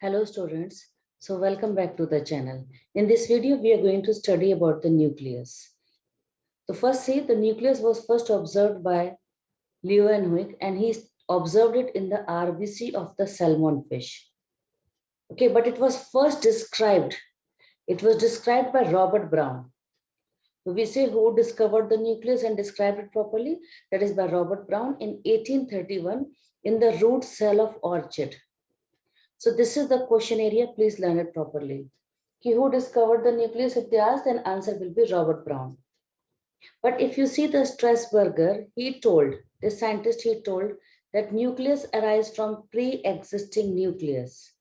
Hello students, so welcome back to the channel. In this video, we are going to study about the nucleus. So first see, the nucleus was first observed by Leeuwenhoek and he observed it in the RBC of the salmon fish. Okay, but it was first described. It was described by Robert Brown. So we say who discovered the nucleus and described it properly? That is by Robert Brown in 1831 in the root cell of orchid. So this is the question area. Please learn it properly. Who discovered the nucleus? If they ask, then answer will be Robert Brown. But if you see the Strasburger, this scientist, he told that nucleus arises from pre-existing nucleus.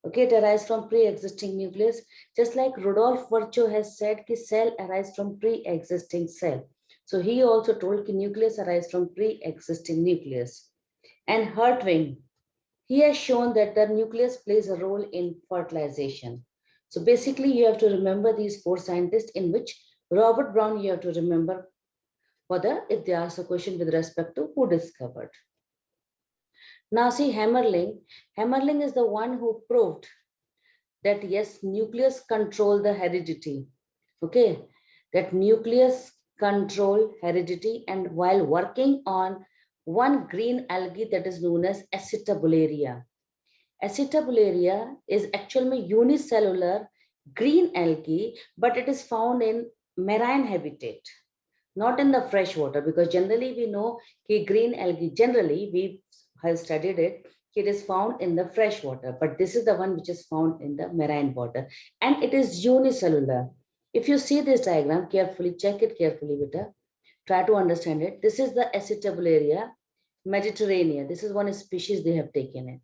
Okay, it arises from pre-existing nucleus. Just like Rudolf Virchow has said, that cell arises from pre-existing cell. So he also told that nucleus arises from pre-existing nucleus. And Hertwig, he has shown that the nucleus plays a role in fertilization. So basically, you have to remember these four scientists, in which Robert Brown you have to remember if they ask a question with respect to who discovered. Now see Hammerling. Hammerling is the one who proved that yes, nucleus control the heredity. Okay, that nucleus control heredity, and while working on one green algae that is known as Acetabularia. Acetabularia is actually unicellular green algae, but it is found in marine habitat, not in the fresh water, because generally we know that green algae, generally we have studied it, it is found in the fresh water, but this is the one which is found in the marine water, and it is unicellular. If you see this diagram carefully, check it carefully, beta. Try to understand it. This is the Acetabularia mediterranea. This is one species they have taken it.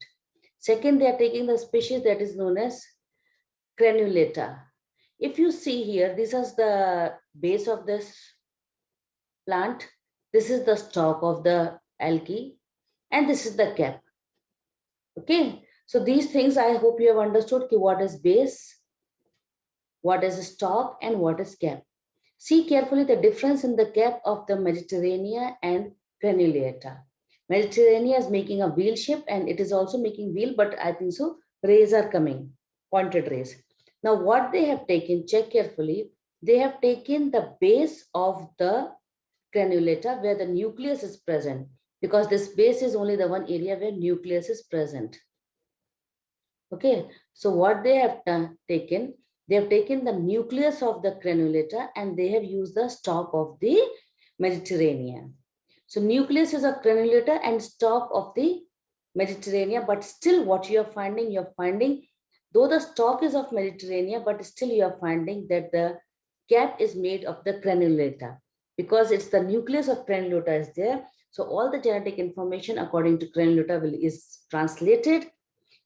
Second, they are taking the species that is known as Crenulata. If you see here, this is the base of this plant. This is the stalk of the algae, and this is the cap. Okay, so these things I hope you have understood what is base, what is stalk, and what is cap. See carefully the difference in the cap of the Mediterranea and Crenulata. Mediterranea is making a wheel shape and it is also making wheel, but I think so rays are coming, pointed rays. Now what they have taken, check carefully, they have taken the base of the Crenulata where the nucleus is present, because this base is only the one area where nucleus is present. Okay, so what they have taken, they have taken the nucleus of the Crenulata and they have used the stalk of the Mediterranean. So nucleus is a Crenulata and stalk of the Mediterranean, but still what you're finding, though the stalk is of Mediterranean, but still you're finding that the cap is made of the Crenulata, because it's the nucleus of Crenulata is there. So all the genetic information according to Crenulata is translated,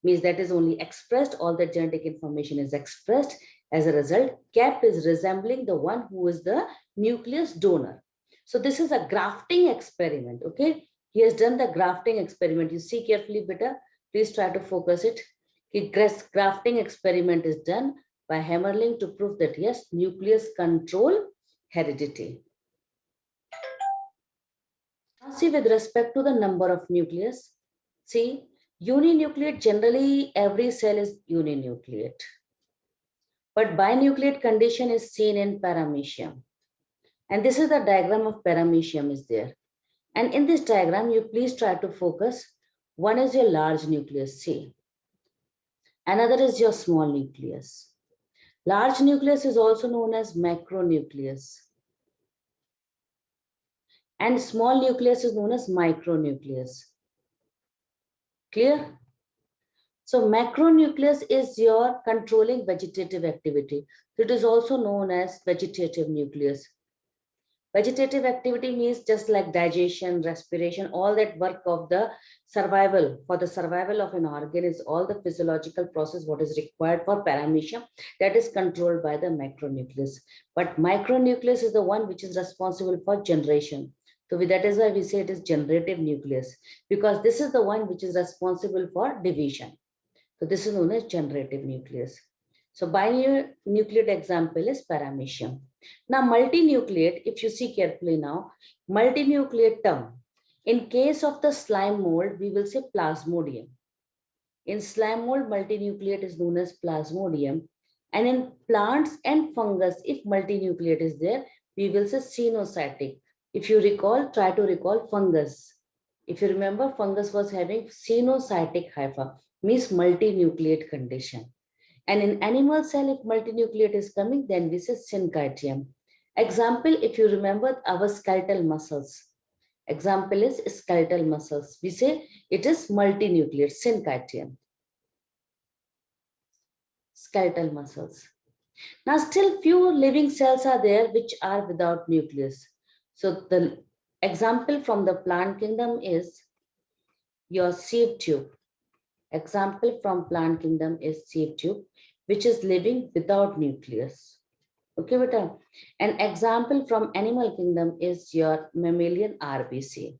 means that is only expressed, all the genetic information is expressed. As a result, cap is resembling the one who is the nucleus donor. So this is a grafting experiment, okay? He has done the grafting experiment. You see carefully, beta. Please try to focus it. Grafting experiment is done by Hammerling to prove that yes, nucleus control heredity. Now see with respect to the number of nucleus, see, uninucleate, generally every cell is uninucleate. But binucleate condition is seen in paramecium. And this is the diagram of paramecium is there. And in this diagram, you please try to focus. One is your large nucleus, C. Another is your small nucleus. Large nucleus is also known as macronucleus. And small nucleus is known as micronucleus. Clear? So macronucleus is your controlling vegetative activity. It is also known as vegetative nucleus. Vegetative activity means just like digestion, respiration, all that work of the survival, for the survival of an organ is all the physiological process what is required for paramecium, that is controlled by the macronucleus. But micronucleus is the one which is responsible for generation. So that is why we say it is generative nucleus, because this is the one which is responsible for division. So this is known as generative nucleus. So binucleate example is paramecium. Now multinucleate, if you see carefully now, multinucleate term. In case of the slime mold, we will say plasmodium. In slime mold, multinucleate is known as plasmodium. And in plants and fungus, if multinucleate is there, we will say cenocytic. If you recall, try to recall fungus. If you remember, fungus was having cenocytic hypha, means multinucleate condition. And in animal cell, if multinucleate is coming, then we say syncytium. Example, if you remember our skeletal muscles. Example is skeletal muscles. We say it is multinucleate, syncytium. Skeletal muscles. Now still few living cells are there which are without nucleus. So the example from the plant kingdom is your sieve tube. Example from plant kingdom is sieve tube, which is living without nucleus. Okay, beta. An example from animal kingdom is your mammalian RBC,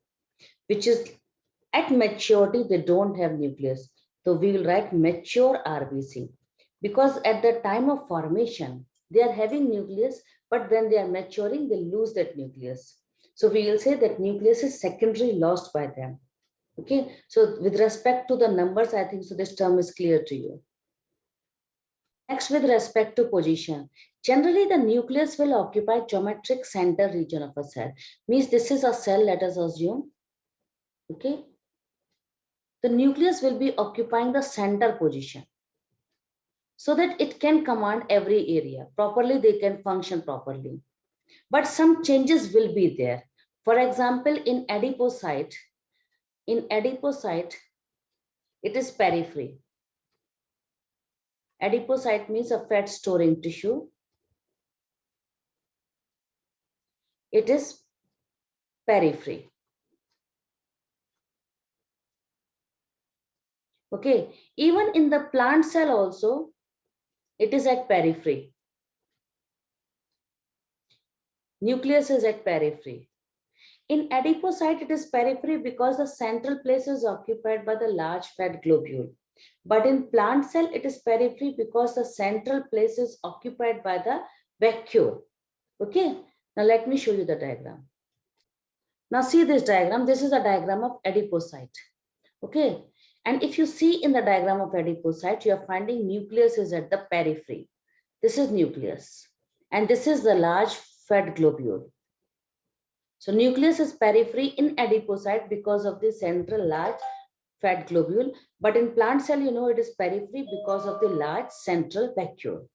which is at maturity, they don't have nucleus. So we will write mature RBC because at the time of formation, they are having nucleus, but when they are maturing, they lose that nucleus. So we will say that nucleus is secondary lost by them. Okay, so with respect to the numbers, I think so this term is clear to you. Next, with respect to position, generally the nucleus will occupy geometric center region of a cell. Means this is a cell, let us assume. Okay, the nucleus will be occupying the center position so that it can command every area properly, they can function properly. But some changes will be there. For example, in adipocyte, it is periphery. Adipocyte means a fat storing tissue. It is periphery. Okay, even in the plant cell also, it is at periphery. Nucleus is at periphery. In adipocyte, it is periphery because the central place is occupied by the large fat globule. But in plant cell, it is periphery because the central place is occupied by the vacuole. Okay, now let me show you the diagram. Now see this diagram. This is a diagram of adipocyte. Okay, and if you see in the diagram of adipocyte, you are finding nucleus is at the periphery. This is nucleus, and this is the large fat globule. So nucleus is periphery in adipocyte because of the central large fat globule, but in plant cell, you know, it is periphery because of the large central vacuole.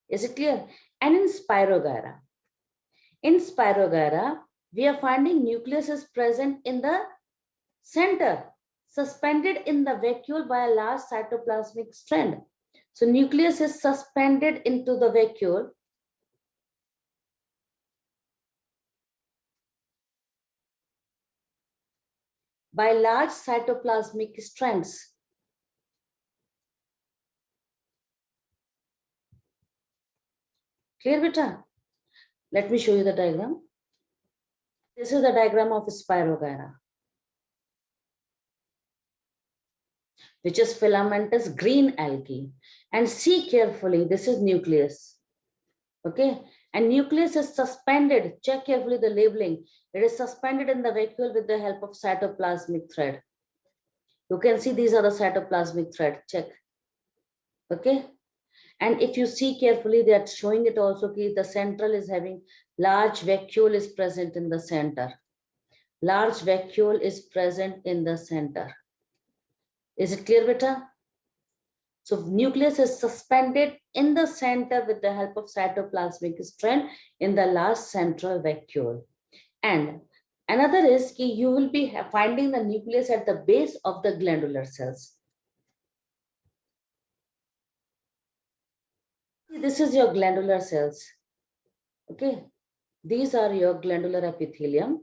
Is it clear? And in Spirogyra, we are finding nucleus is present in the center, suspended in the vacuole by a large cytoplasmic strand. So nucleus is suspended into the vacuole by large cytoplasmic strands. Clear, beta? Let me show you the diagram. This is the diagram of Spirogyra, which is filamentous green algae. And see carefully, this is nucleus. Okay, and nucleus is suspended. Check carefully the labeling. It is suspended in the vacuole with the help of cytoplasmic thread. You can see these are the cytoplasmic thread. Check. Okay, and if you see carefully, they are showing it also. The central is having large vacuole is present in the center. Large vacuole is present in the center. Is it clear, beta? So nucleus is suspended in the center with the help of cytoplasmic strand in the last central vacuole. And another is that you will be finding the nucleus at the base of the glandular cells. This is your glandular cells. Okay, these are your glandular epithelium.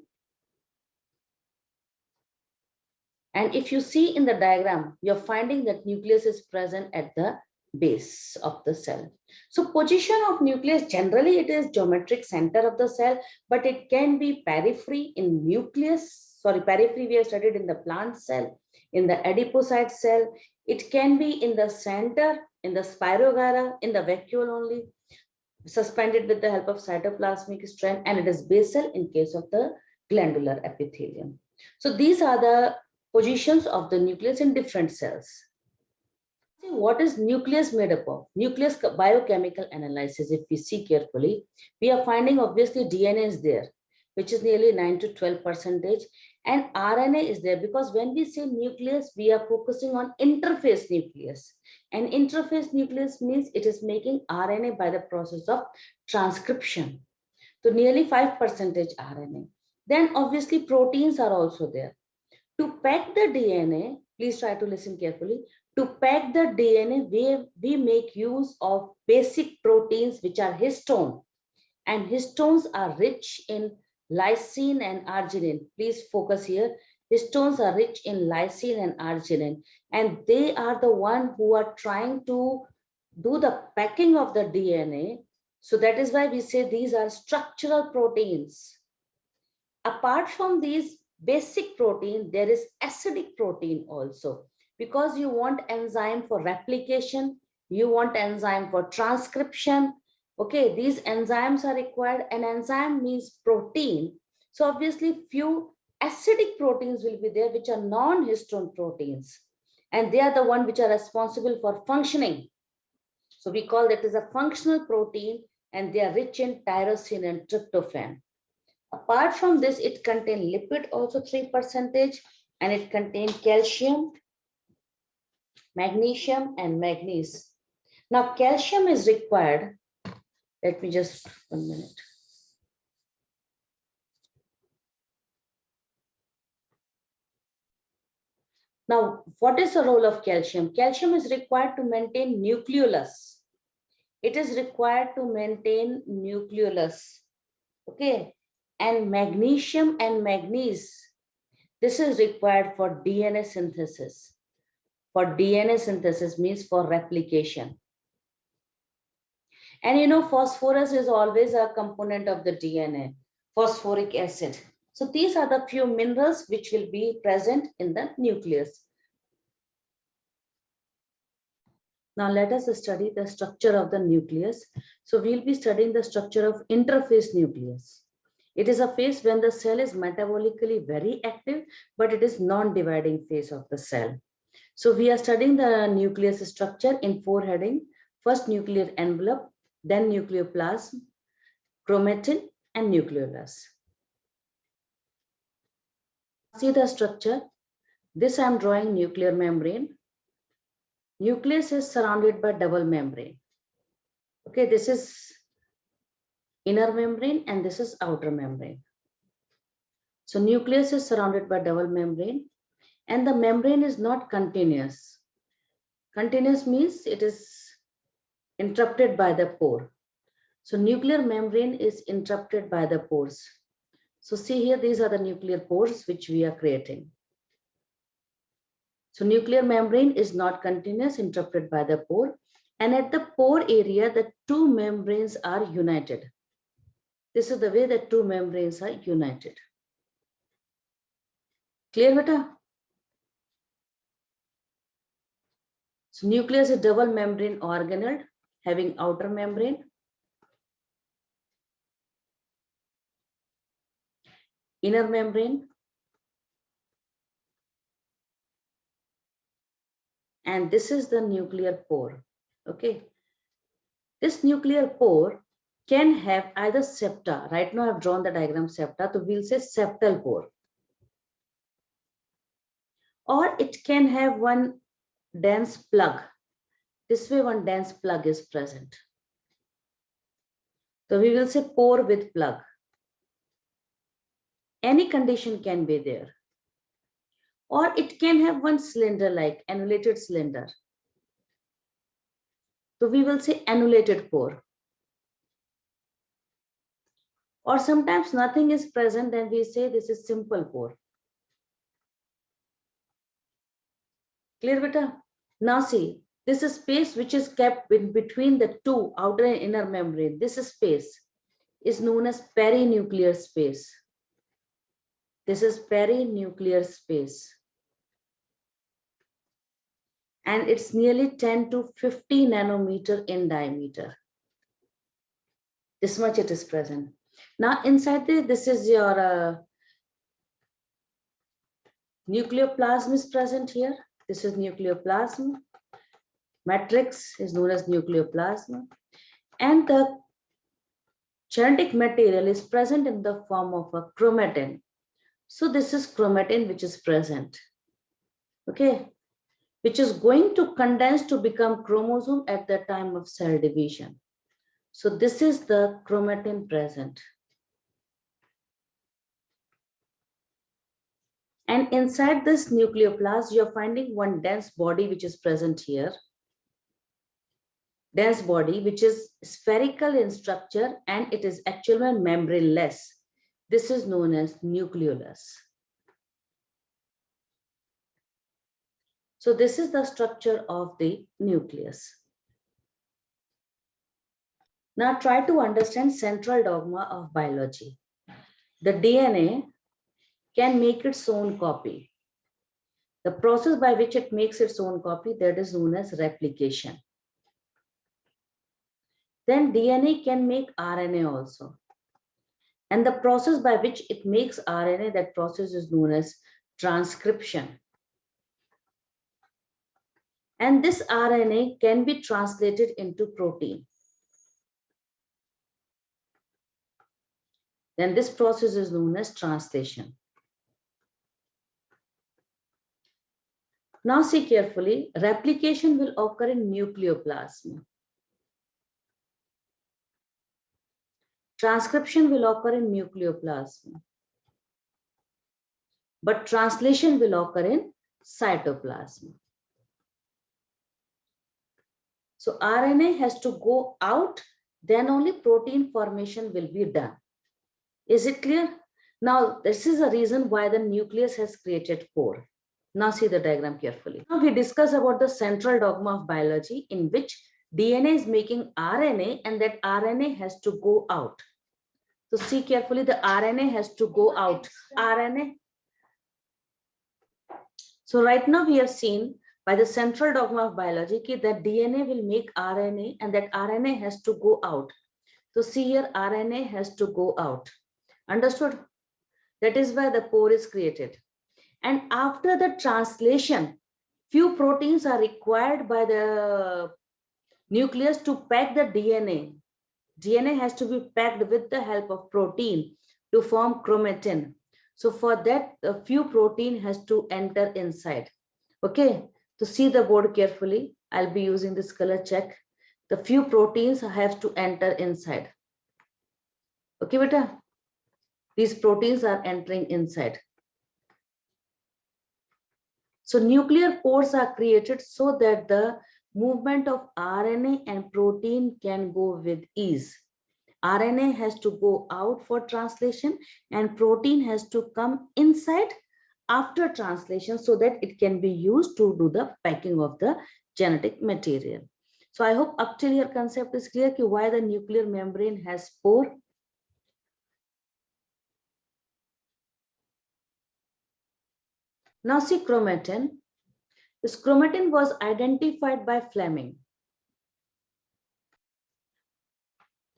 And if you see in the diagram, you're finding that nucleus is present at the base of the cell. So position of nucleus, generally it is geometric center of the cell, but it can be periphery in nucleus. Sorry, periphery we have studied in the plant cell, in the adipocyte cell. It can be in the center, in the Spirogyra, in the vacuole only, suspended with the help of cytoplasmic strand, and it is basal in case of the glandular epithelium. So these are the positions of the nucleus in different cells. What is nucleus made up of? Nucleus biochemical analysis, if we see carefully, we are finding obviously DNA is there, which is nearly 9 to 12%, and RNA is there, because when we say nucleus, we are focusing on interphase nucleus. And interphase nucleus means it is making RNA by the process of transcription. So nearly 5% RNA. Then obviously proteins are also there. To pack the DNA, please try to listen carefully. To pack the DNA, we make use of basic proteins, which are histone. And histones are rich in lysine and arginine. Please focus here. Histones are rich in lysine and arginine. And they are the one who are trying to do the packing of the DNA. So that is why we say these are structural proteins. Apart from these basic protein, there is acidic protein also, because you want enzyme for replication, you want enzyme for transcription. Okay, these enzymes are required. An enzyme means protein. So obviously few acidic proteins will be there, which are non-histone proteins. And they are the one which are responsible for functioning. So we call that as a functional protein, and they are rich in tyrosine and tryptophan. Apart from this, it contains lipid also 3%, and it contains calcium, magnesium, and manganese. Now, calcium is required. Let me just 1 minute. Now, what is the role of calcium? Calcium is required to maintain nucleolus. It is required to maintain nucleolus. Okay. And magnesium and manganese, this is required for DNA synthesis. For DNA synthesis means for replication. And you know, phosphorus is always a component of the DNA, phosphoric acid. So these are the few minerals which will be present in the nucleus. Now let us study the structure of the nucleus. So we'll be studying the structure of interphase nucleus. It is a phase when the cell is metabolically very active, but it is non-dividing phase of the cell. So we are studying the nucleus structure in 4 headings. First, nuclear envelope, then nucleoplasm, chromatin, and nucleolus. See the structure. This I am drawing nuclear membrane. Nucleus is surrounded by double membrane. Okay, this is inner membrane and this is outer membrane. So nucleus is surrounded by double membrane, and the membrane is not continuous. Continuous means it is interrupted by the pore. So nuclear membrane is interrupted by the pores. So see here, these are the nuclear pores which we are creating. So nuclear membrane is not continuous, interrupted by the pore. And at the pore area, the two membranes are united. This is the way the two membranes are united. Clear, beta? So nucleus is double membrane organelle having outer membrane, inner membrane, and this is the nuclear pore. Okay. This nuclear pore can have either septa. Right now I've drawn the diagram septa, so we'll say septal pore. Or it can have one dense plug. This way one dense plug is present. So we will say pore with plug. Any condition can be there. Or it can have one cylinder like annulated cylinder. So we will say annulated pore. Or sometimes nothing is present and we say this is simple pore. Clear, beta? Now see, this is space which is kept in between the two outer and inner membrane. This space is known as perinuclear space. This is perinuclear space. And it's nearly 10 to 50 nanometer in diameter. This much it is present. Now inside this is your nucleoplasm is present here. This is nucleoplasm. matrix is known as nucleoplasm, and the genetic material is present in the form of a chromatin. So this is chromatin which is present, okay, which is going to condense to become chromosome at the time of cell division. So this is the chromatin present. And inside this nucleoplast, you're finding one dense body which is present here. Dense body, which is spherical in structure, and it is actually membraneless. This is known as nucleolus. So this is the structure of the nucleus. Now try to understand central dogma of biology. The DNA can make its own copy. The process by which it makes its own copy, that is known as replication. Then DNA can make RNA also. And the process by which it makes RNA, that process is known as transcription. And this RNA can be translated into protein. Then this process is known as translation. Now see carefully, replication will occur in nucleoplasm. Transcription will occur in nucleoplasm. But translation will occur in cytoplasm. So RNA has to go out, then only protein formation will be done. Is it clear? Now, this is a reason why the nucleus has created pore. Now see the diagram carefully. Now we discuss about the central dogma of biology in which DNA is making RNA and that RNA has to go out. So see carefully, the RNA has to go out. RNA. So right now we have seen by the central dogma of biology that DNA will make RNA and that RNA has to go out. So see here, RNA has to go out. Understood? That is why the pore is created. And after the translation, few proteins are required by the nucleus to pack the DNA. DNA has to be packed with the help of protein to form chromatin. So for that, a few protein has to enter inside. Okay, to see the board carefully, I'll be using this color check. The few proteins have to enter inside. Okay, beta? These proteins are entering inside. So nuclear pores are created so that the movement of RNA and protein can go with ease. RNA has to go out for translation and protein has to come inside after translation so that it can be used to do the packing of the genetic material. So I hope up till your concept is clear why the nuclear membrane has pore. Now see chromatin. This chromatin was identified by Fleming.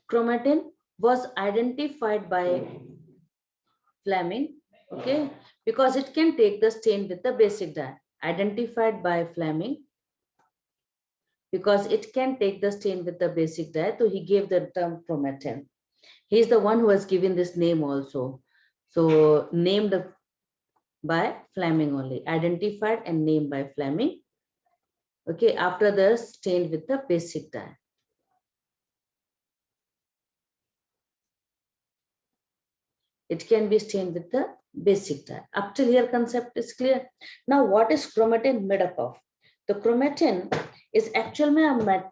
Chromatin was identified by Fleming, okay, because it can take the stain with the basic dye. Identified by Fleming because it can take the stain with the basic dye. So he gave the term chromatin. He's the one who has given this name also. So named by Fleming only, identified and named by Fleming. Okay, after the stain with the basic dye. It can be stained with the basic dye. Up till here concept is clear. Now what is chromatin made up of? The chromatin is actually a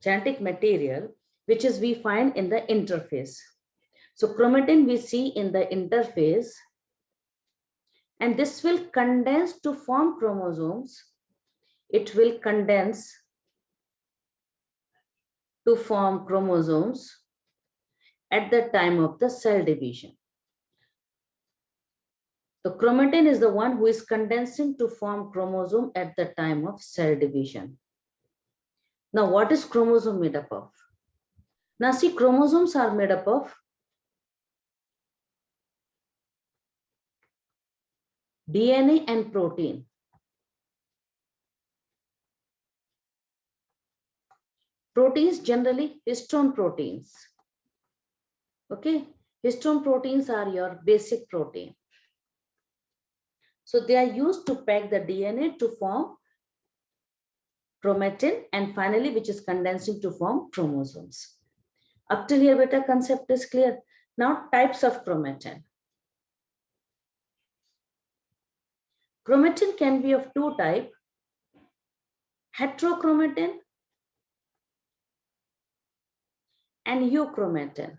genetic material which is we find in the interphase. So chromatin we see in the interphase and this will condense to form chromosomes. It will condense to form chromosomes at the time of the cell division. The chromatin is the one who is condensing to form chromosome at the time of cell division. Now, what is chromosome made up of? Now, see, chromosomes are made up of DNA and protein. Proteins generally histone proteins. Okay, histone proteins are your basic protein. So they are used to pack the DNA to form chromatin, and finally which is condensing to form chromosomes. Up till here, beta, concept is clear. Now types of chromatin. Chromatin can be of two types, heterochromatin and euchromatin.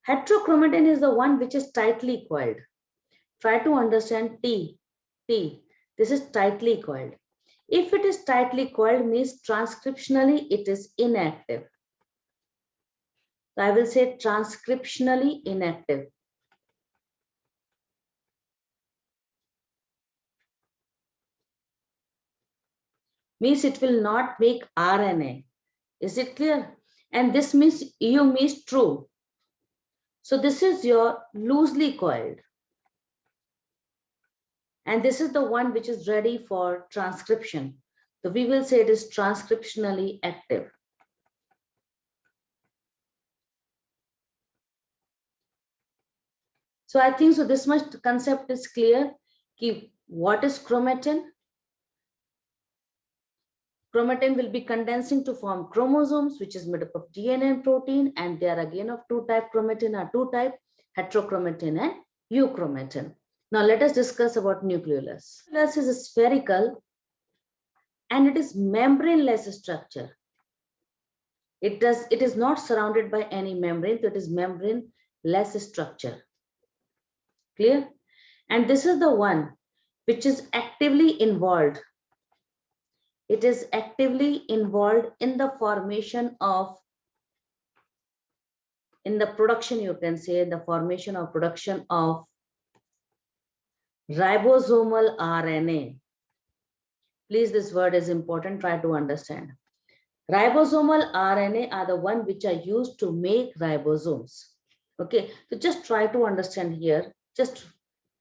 Heterochromatin is the one which is tightly coiled. Try to understand T. This is tightly coiled. If it is tightly coiled, means transcriptionally it is inactive. So I will say transcriptionally inactive. Means it will not make RNA. Is it clear? And this means U means true. So this is your loosely coiled. And this is the one which is ready for transcription. So we will say it is transcriptionally active. So I think so this much concept is clear. What is chromatin? Chromatin will be condensing to form chromosomes, which is made up of DNA and protein, and they are again of two type. Chromatin are two type, heterochromatin and euchromatin. Now let us discuss about nucleolus. Nucleolus is spherical and it is membraneless structure. It is not surrounded by any membrane, so it is membraneless structure. Clear? And this is the one which is actively involved. It is actively involved in the formation of, in the production, you can say, the formation or production of ribosomal RNA. Please, this word is important, try to understand. Ribosomal RNA are the one which are used to make ribosomes. Okay, so just try to understand here.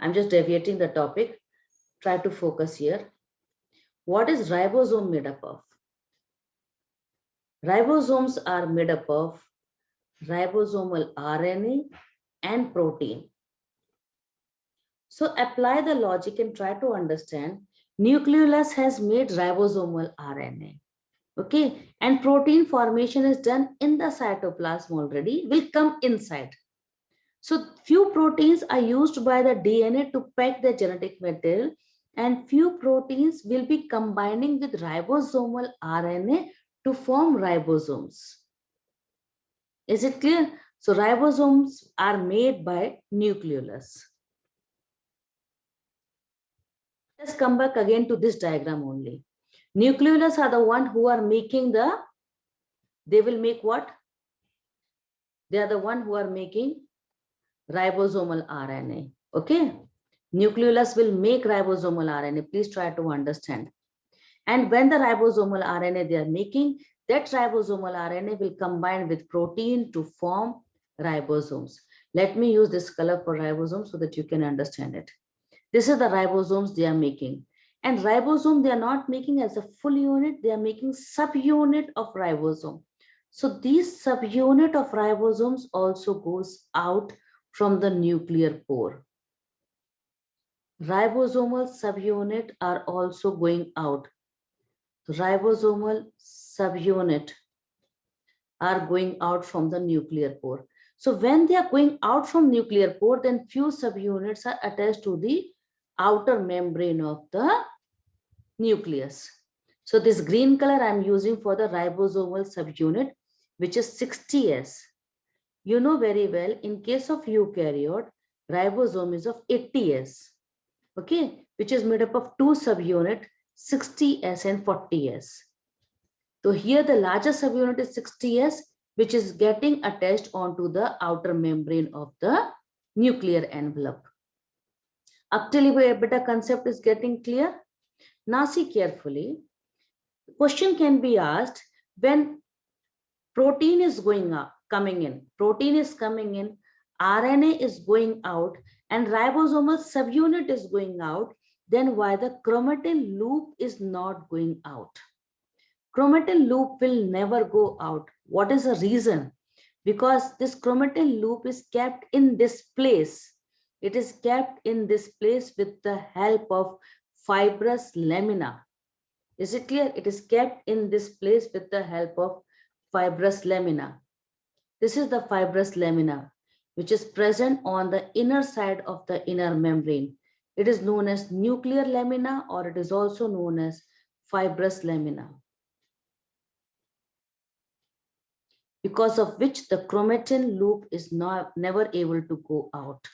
I'm just deviating the topic. Try to focus here. What is ribosome made up of? Ribosomes are made up of ribosomal RNA and protein. So apply the logic and try to understand. Nucleolus has made ribosomal RNA. Okay, and protein formation is done in the cytoplasm already, will come inside. So few proteins are used by the DNA to pack the genetic material, and few proteins will be combining with ribosomal RNA to form ribosomes. Is it clear? So ribosomes are made by nucleolus. Let's come back again to this diagram only. Nucleolus are the one who are making they will make what? They are the one who are making ribosomal RNA. Okay. Nucleolus will make ribosomal RNA. Please try to understand. And when the ribosomal RNA they are making, that ribosomal RNA will combine with protein to form ribosomes. Let me use this color for ribosomes so that you can understand it. This is the ribosomes they are making. And ribosome they are not making as a full unit, they are making subunit of ribosome. So these subunit of ribosomes also goes out from the nuclear pore. Ribosomal subunit are also going out. Ribosomal subunit are going out from the nuclear pore. So when they are going out from nuclear pore, then few subunits are attached to the outer membrane of the nucleus. So this green color I'm using for the ribosomal subunit, which is 60S. You know very well, in case of eukaryote, ribosome is of 80S. Okay, which is made up of two subunits, 60S and 40S. So here the larger subunit is 60S, which is getting attached onto the outer membrane of the nuclear envelope. Up till here, beta concept is getting clear. Now see carefully. The question can be asked when protein is coming in, protein is coming in, RNA is going out, and ribosomal subunit is going out. then why the chromatin loop is not going out? Chromatin loop will never go out. What is the reason? Because this chromatin loop is kept in this place. It is kept in this place with the help of fibrous lamina. Is it clear? It is kept in this place with the help of fibrous lamina. This is the fibrous lamina, which is present on the inner side of the inner membrane. It is known as nuclear lamina, or it is also known as fibrous lamina, because of which the chromatin loop is never able to go out.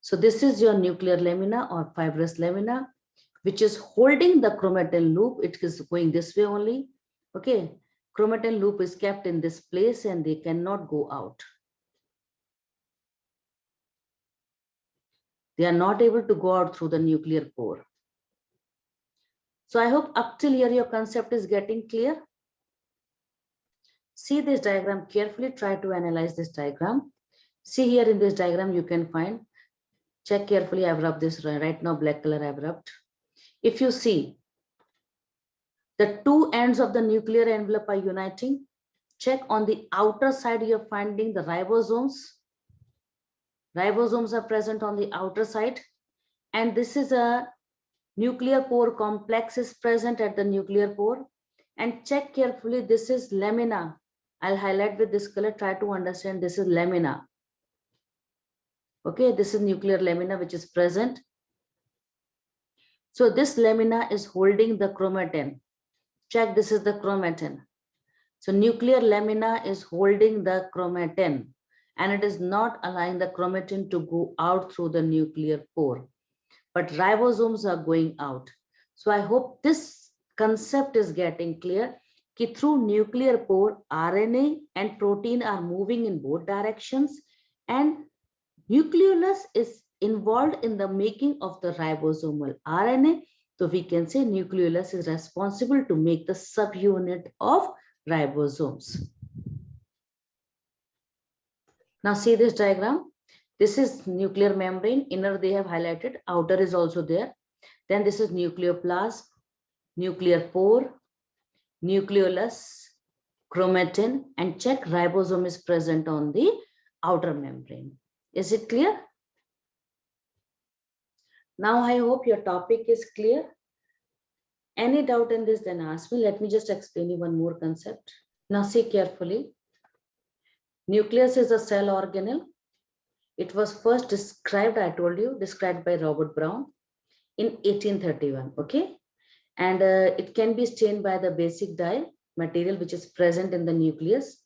So this is your nuclear lamina or fibrous lamina, which is holding the chromatin loop. It is going this way only. Okay, chromatin loop is kept in this place and they cannot go out. They are not able to go out through the nuclear pore. So I hope up till here your concept is getting clear. See this diagram carefully, try to analyze this diagram. See here in this diagram you can find, check carefully, I've rubbed this right now, black color I've rubbed. If you see, the two ends of the nuclear envelope are uniting. Check on the outer side, you're finding the ribosomes. Ribosomes are present on the outer side. And this is a nuclear pore complex is present at the nuclear pore. And check carefully, this is lamina. I'll highlight with this color, try to understand this is lamina. Okay, this is nuclear lamina which is present. So this lamina is holding the chromatin. Check, this is the chromatin. So nuclear lamina is holding the chromatin and it is not allowing the chromatin to go out through the nuclear pore, but ribosomes are going out. So I hope this concept is getting clear. Ki through nuclear pore, RNA and protein are moving in both directions and nucleolus is involved in the making of the ribosomal RNA. So we can say nucleolus is responsible to make the subunit of ribosomes. Now see this diagram. This is nuclear membrane. Inner they have highlighted. Outer is also there. Then this is nucleoplasm, nuclear pore, nucleolus, chromatin, and check ribosome is present on the outer membrane. Is it clear? Now I hope your topic is clear. Any doubt in this, then ask me. Let me just explain you one more concept. Now see carefully. Nucleus is a cell organelle. It was first described, I told you, described by Robert Brown in 1831, okay? And it can be stained by the basic dye material which is present in the nucleus.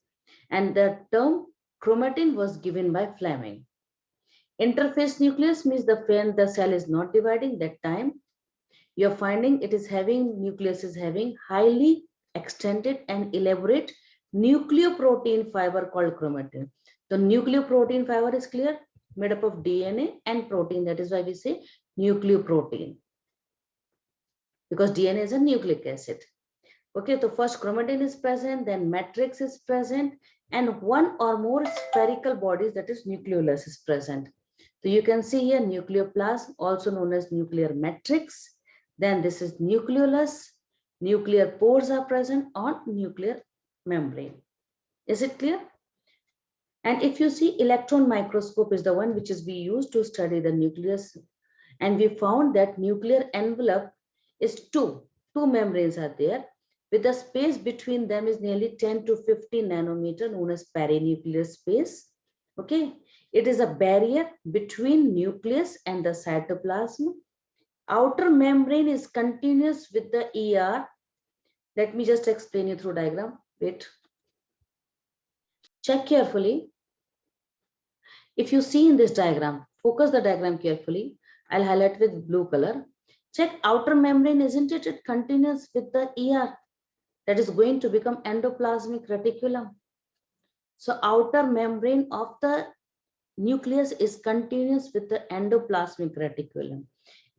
And the term chromatin was given by Fleming. Interphase nucleus means when the cell is not dividing, that time you're finding it is having, nucleus is having highly extended and elaborate nucleoprotein fiber called chromatin. The nucleoprotein fiber is clear, made up of DNA and protein. That is why we say nucleoprotein, because DNA is a nucleic acid. Okay, so first chromatin is present, then matrix is present, and one or more spherical bodies, that is nucleolus, is present. So you can see here nucleoplasm, also known as nuclear matrix. Then this is nucleolus. Nuclear pores are present on nuclear membrane. Is it clear? And if you see, electron microscope is the one which is we use to study the nucleus. And we found that nuclear envelope is two membranes are there, with the space between them is nearly 10 to 50 nanometer, known as perinuclear space. Okay, it is a barrier between nucleus and the cytoplasm. Outer membrane is continuous with the ER. Let me just explain you through diagram. Wait. Check carefully. If you see in this diagram, focus the diagram carefully. I'll highlight with blue color. Check outer membrane, isn't it? It continuous with the ER. That is going to become endoplasmic reticulum. So outer membrane of the nucleus is continuous with the endoplasmic reticulum.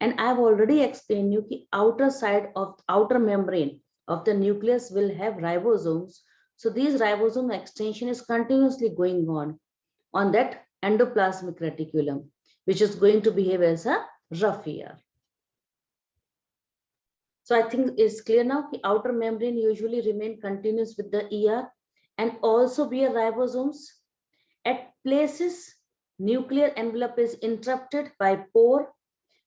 And I've already explained you the outer side of outer membrane of the nucleus will have ribosomes. So these ribosome extension is continuously going on that endoplasmic reticulum, which is going to behave as a rough ER. So I think it's clear now. The outer membrane usually remain continuous with the ER and also bear ribosomes. At places, nuclear envelope is interrupted by pore,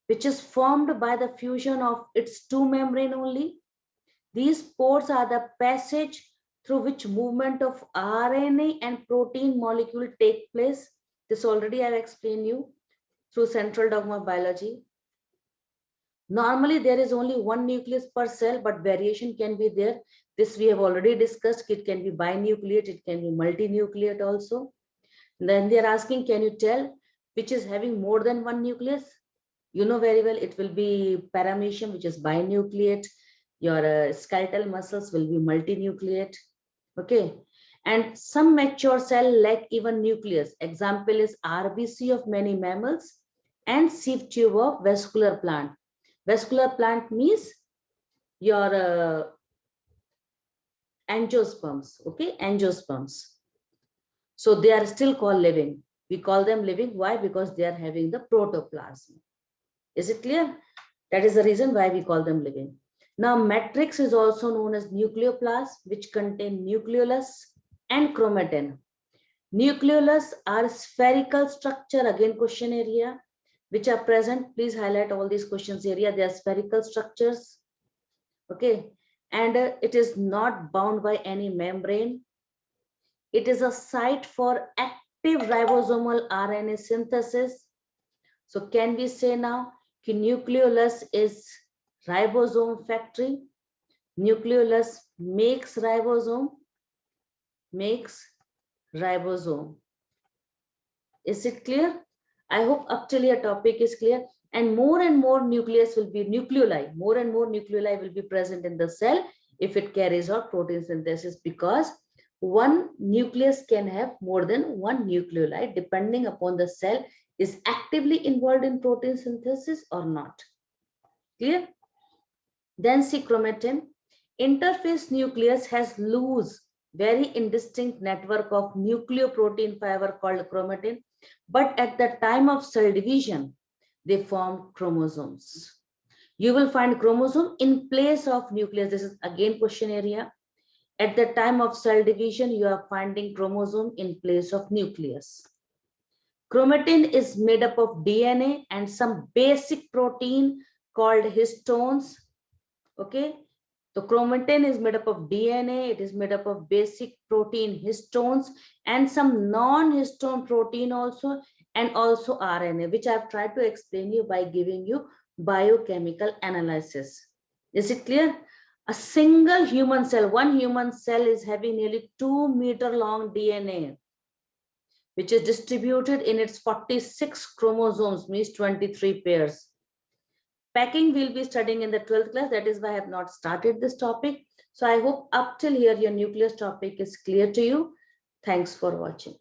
which is formed by the fusion of its two membrane only. These pores are the passage through which movement of RNA and protein molecule take place. This already I've explained you through central dogma of biology. Normally, there is only one nucleus per cell, but variation can be there. This we have already discussed. It can be binucleate, it can be multinucleate also. Then they are asking, can you tell which is having more than one nucleus? You know very well, it will be paramecium, which is binucleate. Your skeletal muscles will be multinucleate. Okay. And some mature cell lack even nucleus. Example is RBC of many mammals and sieve tube of vascular plant. Vascular plant means your angiosperms, okay, angiosperms. So they are still called living. We call them living. Why? Because they are having the protoplasm. Is it clear? That is the reason why we call them living. Now, matrix is also known as nucleoplast, which contain nucleolus and chromatin. Nucleolus are spherical structure, again question area, which are present. Please highlight all these questions area. They are spherical structures. Okay. And it is not bound by any membrane. It is a site for active ribosomal RNA synthesis. So can we say now that nucleolus is ribosome factory? Nucleolus makes ribosome. Is it clear? I hope up till your topic is clear. And more nucleus will be nucleoli. More and more nucleoli will be present in the cell if it carries out protein synthesis, because one nucleus can have more than one nucleoli depending upon the cell is actively involved in protein synthesis or not. Clear? Then see chromatin. Interphase nucleus has loose, very indistinct network of nucleoprotein fiber called chromatin, but at the time of cell division, they form chromosomes. You will find chromosome in place of nucleus. This is again question area. At the time of cell division, you are finding chromosome in place of nucleus. Chromatin is made up of DNA and some basic protein called histones. Okay. So chromatin is made up of DNA, it is made up of basic protein histones and some non-histone protein also, and also RNA, which I've tried to explain you by giving you biochemical analysis. Is it clear? A single human cell, one human cell is having nearly 2 meter long DNA, which is distributed in its 46 chromosomes, means 23 pairs. Packing we'll be studying in the 12th class. That is why I have not started this topic. So I hope up till here your nucleus topic is clear to you. Thanks for watching.